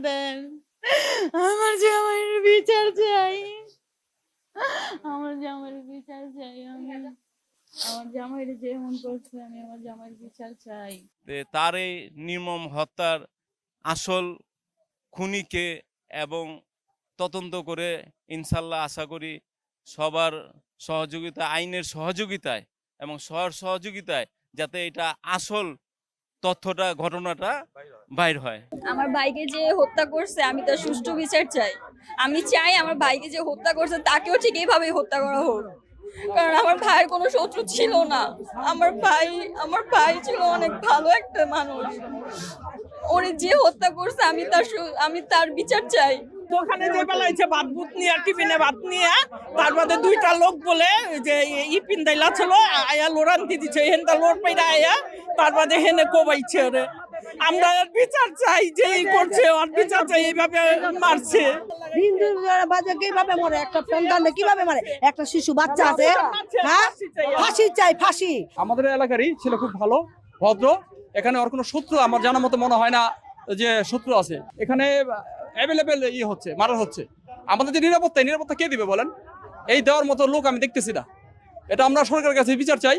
দেন, আমার জামাইয়ের বিচার চাই, আমার জামাইয়ের বিচার চাই। আমি আমার জামাইয়ের যে এমন করছে, আমি আমার জামাইয়ের বিচার চাই। তার এই নির্মম হত্যার আসল খুনিকে এবং তদন্ত করে ইনশাল্লাহ আশা করি সবার সহযোগিতা, আইনের সহযোগিতায় এবং সবার সহযোগিতায় যাতে এটা আসল তথ্যটা, ঘটনাটা বাইর হয়। আমার ভাইকে যে হত্যা করছে আমি তার সুষ্ঠু বিচার চাই। আমি চাই আমার ভাইকে যে হত্যা করছে তাকেও ঠিক এইভাবে হত্যা করা হোক, কারণ আমার ভাইয়ের কোনো শত্রু ছিল না। আমার ভাই ছিল অনেক ভালো একটা মানুষ। ওরে যে হত্যা করছে আমি তার বিচার চাই। দোকানে যে বেলাইছে ভাত বুত নিয়ে টিফিনে ভাত নিয়ে, তার বাদে দুইটা লোক বলে যে ইপিন দাইলা ছিল আয়া লোরান্তি দিচ্ছে, হেনটা লোর পাইরা আয়া তার বাদে হেনে কোবাইছে ওরে। আমরা বিচার চাই, যে এই করছে ওর বিচার চাই, এইভাবে মারছে। হিন্দু বাজে কিভাবে মরে, একটা সন্তানকে কিভাবে মারে, একটা শিশু বাচ্চা আছে, হ্যাঁ ফাঁসি চাই, ফাঁসি। আমাদের এলাকারই ছিল, খুব ভালো ভদ্র। এখানে ওর কোনো শত্রু আমার জানার মতো মনে হয় না যে শত্রু আছে। এখানে অ্যাভেলেবেল হচ্ছে, মারা হচ্ছে। আমাদের যে নিরাপত্তা কে দিবে বলেন? এই দেওয়ার মতো লোক আমি দেখতেছি না। এটা আমরা সরকারের কাছে বিচার চাই।